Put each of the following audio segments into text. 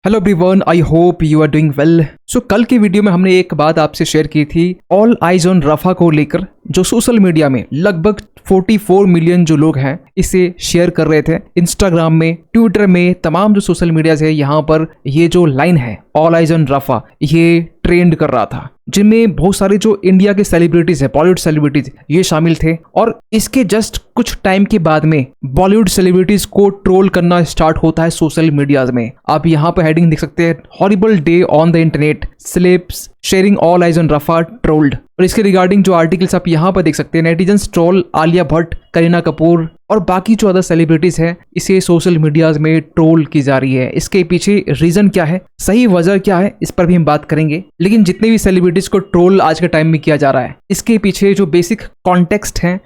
Hello everyone, I hope you are doing well. So कल की video में हमने एक बात आपसे शेयर की थी ऑल आइज ऑन रफा को लेकर, जो सोशल मीडिया में लगभग 44 मिलियन जो लोग हैं इसे शेयर कर रहे थे। इंस्टाग्राम में, ट्विटर में, तमाम जो सोशल मीडिया है यहाँ पर ये जो लाइन है ऑल आइज ऑन रफा ये ट्रेंड कर रहा था, जिनमें बहुत सारे जो इंडिया के सेलिब्रिटीज है, बॉलीवुड सेलिब्रिटीज ये शामिल थे। और इसके जस्ट कुछ टाइम के बाद में बॉलीवुड सेलिब्रिटीज को ट्रोल करना स्टार्ट होता है सोशल मीडिया में। आप यहाँ पर हेडिंग देख सकते हैं, horrible day on the internet, celebs sharing all eyes on Rafah trolled. और इसके रिगार्डिंग जो आर्टिकल्स आप यहाँ पर देख सकते हैं, नेटिजन्स ट्रोल आलिया भट्ट, करीना कपूर और बाकी जो अदर सेलिब्रिटीज हैं, इसे सोशल मीडिया में ट्रोल की जा रही है। इसके पीछे रीजन क्या है, सही वजह क्या है, इस पर भी हम बात करेंगे। लेकिन जितने भी सेलिब्रिटीज को ट्रोल आज के टाइम में किया जा रहा है, इसके पीछे जो बेसिक कॉन्टेक्स्ट है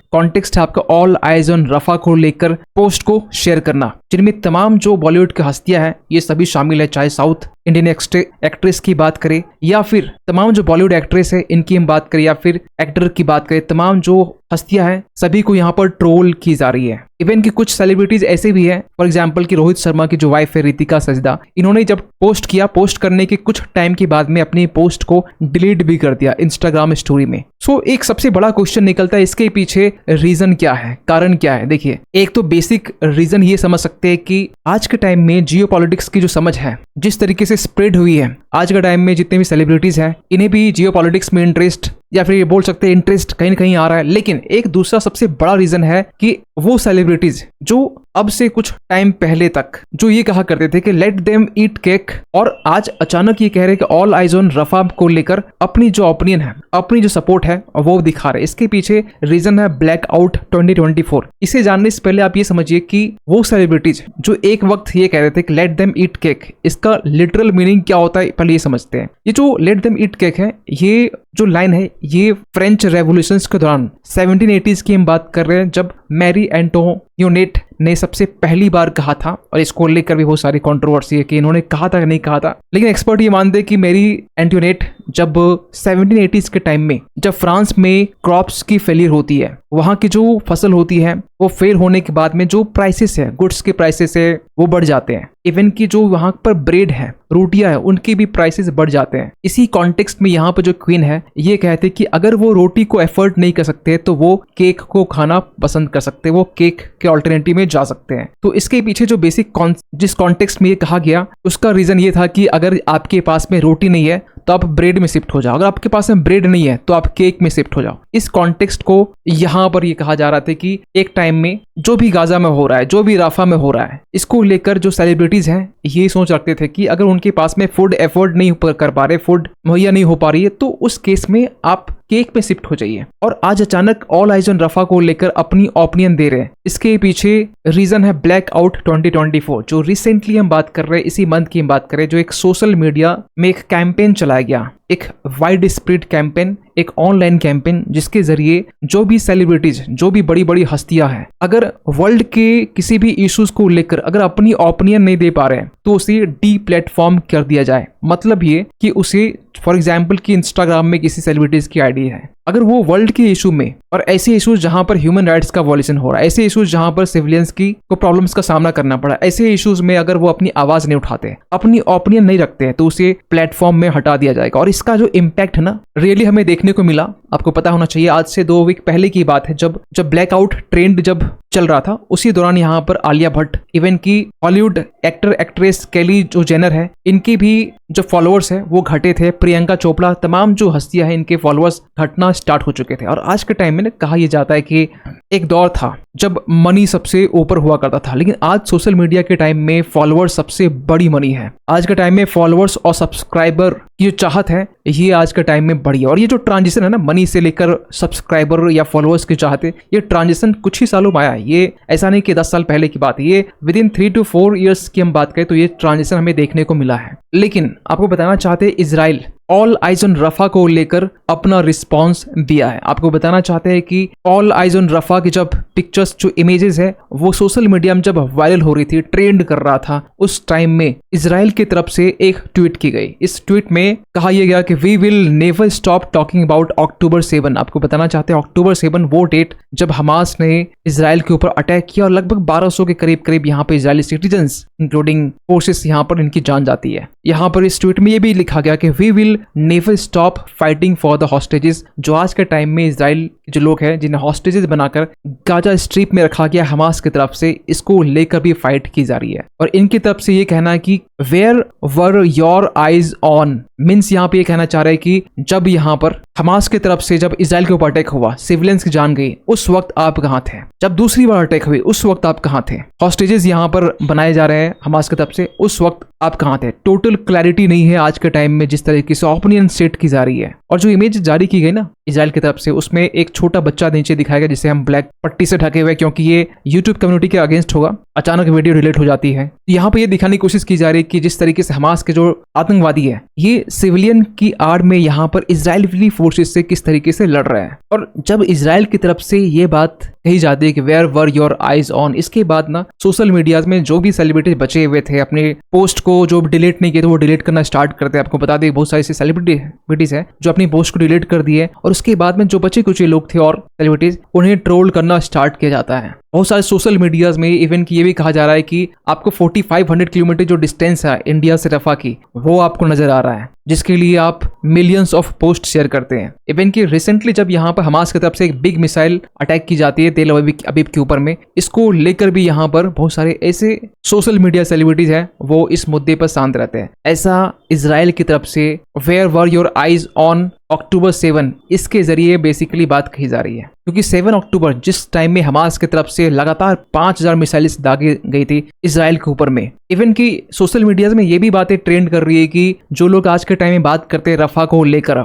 आपका ऑल आइज ऑन रफा को लेकर पोस्ट को शेयर करना, जिनमें तमाम जो बॉलीवुड की हस्तियां हैं ये सभी शामिल है। चाहे साउथ इंडियन एक्ट्रेस की बात करें या फिर तमाम जो बॉलीवुड एक्ट्रेस है इनकी हम बात करें या फिर एक्टर की बात करें, तमाम जो हस्तियां हैं सभी को यहाँ पर ट्रोल की जा रही है। इवन कि कुछ सेलिब्रिटीज ऐसे भी हैं, फॉर एग्जांपल कि रोहित शर्मा की जो वाइफ है रितिका सजदा, इन्होंने जब पोस्ट किया, पोस्ट करने के कुछ टाइम के बाद में अपनी पोस्ट को डिलीट भी कर दिया इंस्टाग्राम स्टोरी में। सो एक सबसे बड़ा क्वेश्चन निकलता है, इसके पीछे रीजन क्या है, कारण क्या है। देखिए, एक तो बेसिक रीजन ये समझ सकते हैं कि आज के टाइम में जियो पॉलिटिक्स की जो समझ है जिस तरीके से स्प्रेड हुई है, आज के टाइम में जितने भी सेलिब्रिटीज हैं इन्हें भी जियो पॉलिटिक्स में इंटरेस्ट या फिर ये बोल सकते हैं इंटरेस्ट कहीं ना कहीं आ रहा है। लेकिन एक दूसरा सबसे बड़ा रीजन है कि वो सेलिब्रिटीज जो अब से कुछ टाइम पहले तक जो ये कहा करते थे कि लेट देम ईट केक, और आज अचानक ये कह रहे हैं कि ऑल आइज ऑन रफा को लेकर अपनी जो ओपिनियन है, अपनी जो सपोर्ट है वो दिखा रहे। इसके पीछे रीजन है ब्लैक आउट 2024। इसे जानने से पहले आप ये समझिए कि वो सेलिब्रिटीज जो एक वक्त ये कह रहे थे कि लेट देम ईट केक, इसका लिटरल मीनिंग क्या होता है पहले ये समझते हैं। ये जो लेट देम ईट केक है, ये जो लाइन है ये फ्रेंच रेवोल्यूशन के दौरान 1780s की हम बात कर रहे हैं, जब मैरी एंटोनियोनेट ने सबसे पहली बार कहा था। और इसको लेकर भी बहुत सारी कंट्रोवर्सी है कि इन्होंने कहा था कि नहीं कहा था, लेकिन एक्सपर्ट ये मानते हैं कि मैरी एंटोनियोनेट जब 1780s के टाइम में जब फ्रांस में क्रॉप्स की फेलियर होती है, वहां की जो फसल होती है वो फेल होने के बाद में जो प्राइसेस है, गुड्स के प्राइसेस है वो बढ़ जाते हैं। इवन की जो वहां पर ब्रेड है, रोटियां है, उनके भी प्राइसेस बढ़ जाते हैं। इसी कॉन्टेक्स्ट में यहाँ पर जो क्वीन है ये कहते हैं कि अगर वो रोटी को एफर्ड नहीं कर सकते तो वो केक को खाना पसंद कर सकते, वो केक के ऑल्टरनेटिव में जा सकते हैं। तो इसके पीछे जो बेसिक जिस कॉन्टेक्स्ट में ये कहा गया उसका रीजन ये था कि अगर आपके पास में रोटी नहीं है तो आप ब्रेड में शिफ्ट हो जाओ, अगर आपके पास में ब्रेड नहीं है तो आप केक में शिफ्ट हो जाओ। इस कॉन्टेक्स्ट को यहाँ पर ये कहा जा रहा था कि एक टाइम में जो भी गाजा में हो रहा है, जो भी राफा में हो रहा है, इसको लेकर जो सेलिब्रिटीज हैं ये सोच रखते थे कि अगर उनके पास में फूड एफोर्ड नहीं कर पा रहे, फूड मुहैया नहीं हो पा रही है, तो उस केस में आप केक में शिफ्ट हो जाइए। और आज अचानक ऑल आइज ऑन रफा को लेकर अपनी ओपिनियन दे रहे हैं। इसके पीछे रीजन है ब्लैक आउट 2024, जो रिसेंटली हम बात कर रहे हैं, इसी मंथ की हम बात कर रहे हैं, जो एक सोशल मीडिया में एक कैंपेन चलाया गया, एक वाइड स्प्रेड कैंपेन, एक ऑनलाइन कैंपेन, जिसके जरिए जो भी सेलिब्रिटीज, जो भी बड़ी बड़ी हस्तियां हैं, अगर वर्ल्ड के किसी भी इश्यूज को लेकर अगर अपनी ओपिनियन नहीं दे पा रहे हैं तो उसे डी प्लेटफॉर्म कर दिया जाए। मतलब ये कि उसे फॉर एग्जाम्पल कि इंस्टाग्राम में किसी सेलिब्रिटीज की आईडी है, अगर वो वर्ल्ड के इशू में और ऐसे इशूज जहां पर ह्यूमन राइट्स का वॉल्यूशन हो रहा है, ऐसे इशूज जहां पर सिविलियंस की को प्रॉब्लम्स का सामना करना पड़ा, ऐसे इशूज में अगर वो अपनी आवाज नहीं उठाते, अपनी ओपिनियन नहीं रखते हैं, तो उसे प्लेटफॉर्म में हटा दिया जाएगा। और इसका जो इम्पैक्ट है ना, रियली हमें देखने को मिला। आपको पता होना चाहिए, आज से 2 वीक पहले की बात है, जब ब्लैकआउट ट्रेंड जब चल रहा था, उसी दौरान यहाँ पर आलिया भट्ट, इवन की हॉलीवुड एक्टर एक्ट्रेस केली जो जेनर है, इनकी भी जो फॉलोअर्स है वो घटे थे। प्रियंका चोपड़ा, तमाम जो हस्तियां हैं इनके फॉलोअर्स घटना स्टार्ट हो चुके थे। और आज के टाइम में कहा यह जाता है कि एक दौर था जब मनी सबसे ऊपर हुआ करता था, लेकिन आज सोशल मीडिया के टाइम में फॉलोअर्स सबसे बड़ी मनी है। आज के टाइम में फॉलोअर्स और सब्सक्राइबर की जो चाहत है ये आज के टाइम में बढ़ी है। और ये जो ट्रांजिशन है ना, मनी से लेकर सब्सक्राइबर या फॉलोअर्स की चाहत है, ये ट्रांजिशन कुछ ही सालों में आया है। ये ऐसा नहीं कि 10 साल पहले की बात है, ये विद इन 3 to 4 ईयर्स की हम बात करें तो ये ट्रांजिशन हमें देखने को मिला है। लेकिन आपको बताना चाहते हैं, इजराइल ऑल आइज ऑन रफा को लेकर अपना रिस्पांस दिया है। आपको बताना चाहते हैं कि ऑल आइज ऑन रफा की जब पिक्चर्स, जो इमेजेस है वो सोशल मीडिया में जब वायरल हो रही थी, ट्रेंड कर रहा था, उस टाइम में इजराइल की तरफ से एक ट्वीट की गई। इस ट्वीट में कहा यह गया कि we will never stop talking about October 7। आपको बताना चाहते हैं October 7 वो डेट जब हमास ने इजराइल के ऊपर अटैक किया और लगभग 1200 के करीब यहाँ पे इजरायली सिटीजन्स इंक्लूडिंग फोर्सेस यहाँ पर इनकी जान जाती है। यहाँ पर इस ट्वीट में ये भी लिखा गया कि we will never stop fighting for the hostages. जो आज के टाइम में इजराइल जो लोग हैं जिन्हें हॉस्टेजेस बनाकर गाजा स्ट्रिप में रखा गया हमास की तरफ से, इसको लेकर भी फाइट की जा रही है। और इनकी तरफ से ये कहना है कि where were your eyes on, means यहाँ पे ये कहना चाह रहे हैं कि जब यहाँ पर हमास की तरफ से जब इजराइल के ऊपर अटैक हुआ, सिविलियंस की जान गई, उस वक्त आप कहाँ थे? जब दूसरी बार अटैक हुई उस वक्त आप कहाँ थे? हॉस्टेजेस यहाँ पर बनाए जा रहे हैं हमास की तरफ से, उस वक्त आप कहाँ थे? टोटल क्लैरिटी नहीं है आज के टाइम में जिस तरीके से ओपिनियन सेट की जा रही है। और जो इमेज जारी की गई ना इजराइल की तरफ से, उसमें एक छोटा बच्चा नीचे दिखाया गया जिसे हम ब्लैक पट्टी से ढके हुए, क्योंकि ये यूट्यूब कम्युनिटी के अगेंस्ट होगा, अचानक वीडियो डिलीट हो जाती है। यहाँ पे ये दिखाने की कोशिश की जा रही है कि जिस तरीके से हमास के जो आतंकवादी है ये सिविलियन की आड़ में यहाँ पर इजरायली फोर्सेस से किस तरीके से लड़ रहे हैं। और जब इजराइल की तरफ से ये बात कही जाती है कि where were your eyes on, इसके बाद ना सोशल मीडिया में जो भी सेलिब्रिटीज बचे हुए थे अपने पोस्ट को जो डिलीट नहीं किए थे वो डिलीट करना स्टार्ट करते हैं। आपको बता दें बहुत सारे ऐसे सेलिब्रिटीज है जो अपनी पोस्ट को डिलीट कर दिए, और उसके बाद में जो बचे कुछ लोग थे और सेलिब्रिटीज, उन्हें ट्रोल करना स्टार्ट किया जाता है। बहुत सारे सोशल मीडियाज में इवन की ये भी कहा जा रहा है कि आपको 4500 किलोमीटर जो डिस्टेंस है इंडिया से रफा की, वो आपको नजर आ रहा है, जिसके लिए आप मिलियंस ऑफ पोस्ट शेयर करते हैं। इवन की रिसेंटली जब यहाँ पर हमास की तरफ से एक बिग मिसाइल अटैक की जाती है तेल अवीव के ऊपर में, इसको लेकर भी यहाँ पर बहुत सारे ऐसे सोशल मीडिया सेलिब्रिटीज हैं वो इस मुद्दे पर शांत रहते हैं। ऐसा इजराइल की तरफ से where were your eyes on October 7 इसके जरिए बेसिकली बात कही जा रही है, क्योंकि 7 अक्टूबर जिस टाइम में हमास की तरफ से लगातार 5000 मिसाइल दागी गई थी इजराइल के ऊपर में, इवन की सोशल मीडिया में ये भी बातें ट्रेंड कर रही है कि जो लोग आज के टाइम में बात करते हैं रफा को लेकर,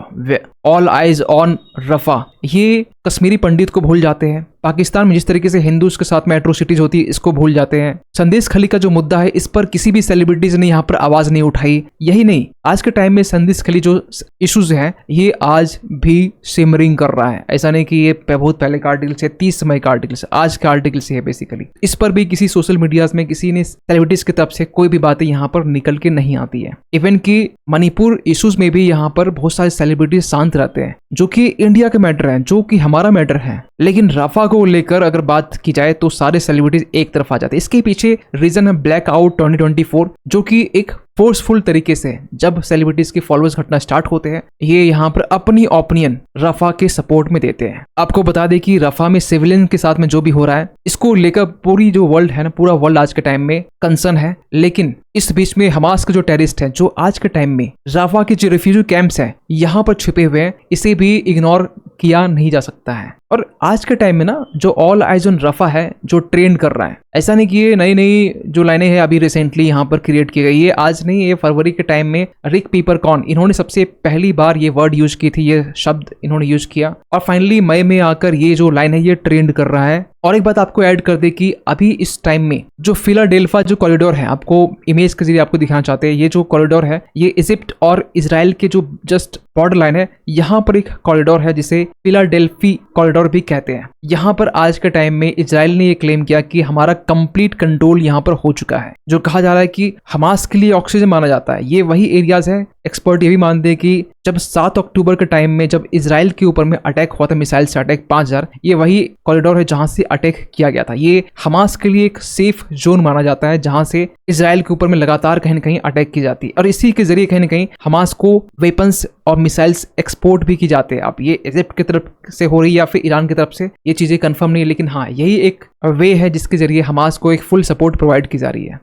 ऑल आइज ऑन रफा, ये कश्मीरी पंडित को भूल जाते हैं। पाकिस्तान में जिस तरीके से हिंदूज के साथ में एट्रोसिटीज होती है इसको भूल जाते हैं। संदेश खली का जो मुद्दा है इस पर किसी भी सेलिब्रिटीज ने यहाँ पर आवाज नहीं उठाई। यही नहीं, आज के टाइम में संदेश खली जो इश्यूज हैं ये आज भी सिमरिंग कर रहा है। ऐसा नहीं कि ये बहुत पहले का आर्टिकल से, 30 समय का आर्टिकल से, आज का आर्टिकल से है बेसिकली। इस पर भी किसी सोशल मीडियाज में किसी ने सेलिब्रिटीज की तरफ से कोई भी बातें यहाँ पर निकल के नहीं आती है। इवन की मणिपुर इश्यूज में भी यहाँ पर बहुत सारे सेलिब्रिटीज शांत रहते हैं, जो कि इंडिया के मैटर है, जो कि हमारा मैटर है। लेकिन रफा को लेकर अगर बात की जाए तो सारे सेलिब्रिटीज एक तरफ आ जाते हैं। इसके पीछे रीजन है ब्लैकआउट 2024, जो कि एक फोर्सफुल तरीके से जब सेलिब्रिटीज के फॉलोअर्स घटना स्टार्ट होते हैं ये यहाँ पर अपनी ओपिनियन रफा के सपोर्ट में देते हैं। आपको बता दें कि रफा में सिविलियन के साथ में जो भी हो रहा है इसको लेकर पूरी जो वर्ल्ड है ना, पूरा वर्ल्ड आज के टाइम में कंसर्न है। लेकिन इस बीच में हमास के जो टेररिस्ट हैं जो आज के टाइम में रफा के जो रिफ्यूजी कैंप्स हैं यहाँ पर छिपे हुए हैं, इसे भी इग्नोर किया नहीं जा सकता है। और आज के टाइम में ना जो ऑल आइज ऑन रफा है जो ट्रेंड कर रहा है, ऐसा नहीं कि ये नई नई जो लाइनें हैं अभी रिसेंटली यहाँ पर क्रिएट की गई, ये आज नहीं, ये फरवरी के टाइम में रिक पीपरकॉर्न इन्होंने सबसे पहली बार ये वर्ड यूज की थी, ये शब्द इन्होंने यूज किया, और फाइनली मई में आकर ये जो लाइन है ये ट्रेंड कर रहा है। और एक बात आपको ऐड कर दे कि अभी इस टाइम में जो फिलाडेल्फिया जो कॉरिडोर है, आपको इमेज के जरिए आपको दिखाना चाहते हैं, ये जो कॉरिडोर है ये इजिप्ट और इजराइल के जो जस्ट बॉर्डर लाइन है, यहाँ पर एक कॉरिडोर है जिसे फिलाडेल्फी कॉरिडोर भी कहते हैं। यहाँ पर आज के टाइम में इजराइल ने ये क्लेम किया कि हमारा कंप्लीट कंट्रोल यहाँ पर हो चुका है। जो कहा जा रहा है कि हमास के लिए ऑक्सीजन माना जाता है, ये वही एरियाज है। एक्सपर्ट ये भी मानते हैं कि जब 7 अक्टूबर के टाइम में जब इजराइल के ऊपर में अटैक हुआ था, मिसाइल से अटैक 5000, ये वही कॉरिडोर है जहां से अटैक किया गया था। ये हमास के लिए एक सेफ जोन माना जाता है जहां से इजराइल के ऊपर में लगातार कहीं ना कहीं अटैक की जाती है, और इसी के जरिए कहीं ना कहीं हमास को वेपन्स और मिसाइल्स एक्सपोर्ट भी की जाते हैं। अब ये इजिप्ट की तरफ से हो रही है या फिर ईरान की तरफ से, ये चीजें कंफर्म नहीं है, लेकिन हाँ यही एक वे है जिसके जरिए हमास को एक फुल सपोर्ट प्रोवाइड की जा रही है।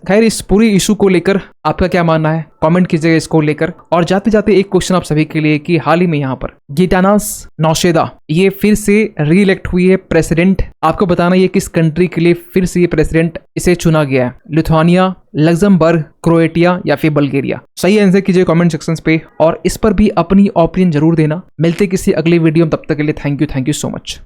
खैर इस पूरी इशू को लेकर आपका क्या मानना है, कमेंट कीजिएगा इसको लेकर। और जाते जाते एक क्वेश्चन आप सभी के लिए कि हाल ही में यहाँ पर गिटानास नौशेदा ये फिर से रीइलेक्ट हुई है प्रेसिडेंट। आपको बताना ये किस कंट्री के लिए फिर से ये प्रेसिडेंट इसे चुना गया है, लिथुआनिया, लग्जमबर्ग, क्रोएटिया या फिर बल्गेरिया? सही आंसर कीजिए कमेंट सेक्शंस पे, और इस पर भी अपनी ओपिनियन जरूर देना। मिलते किसी अगली वीडियो में, तब तक के लिए थैंक यू सो मच।